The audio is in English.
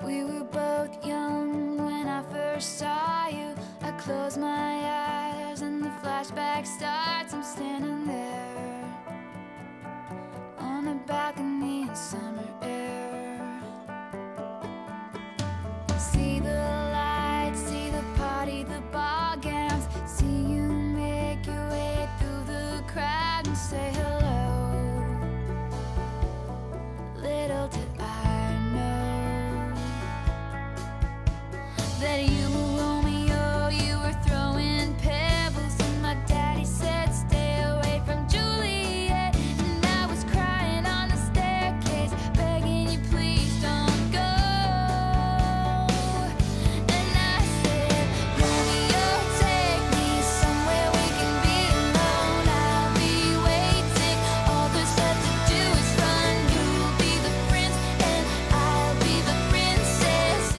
We were both young when I first saw you. I close my eyes and the flashback starts. I'm standing there on a balcony in summer air. See the lights, see the party, the ball gowns. See you make your way through the crowd and say hello. Little did I know that you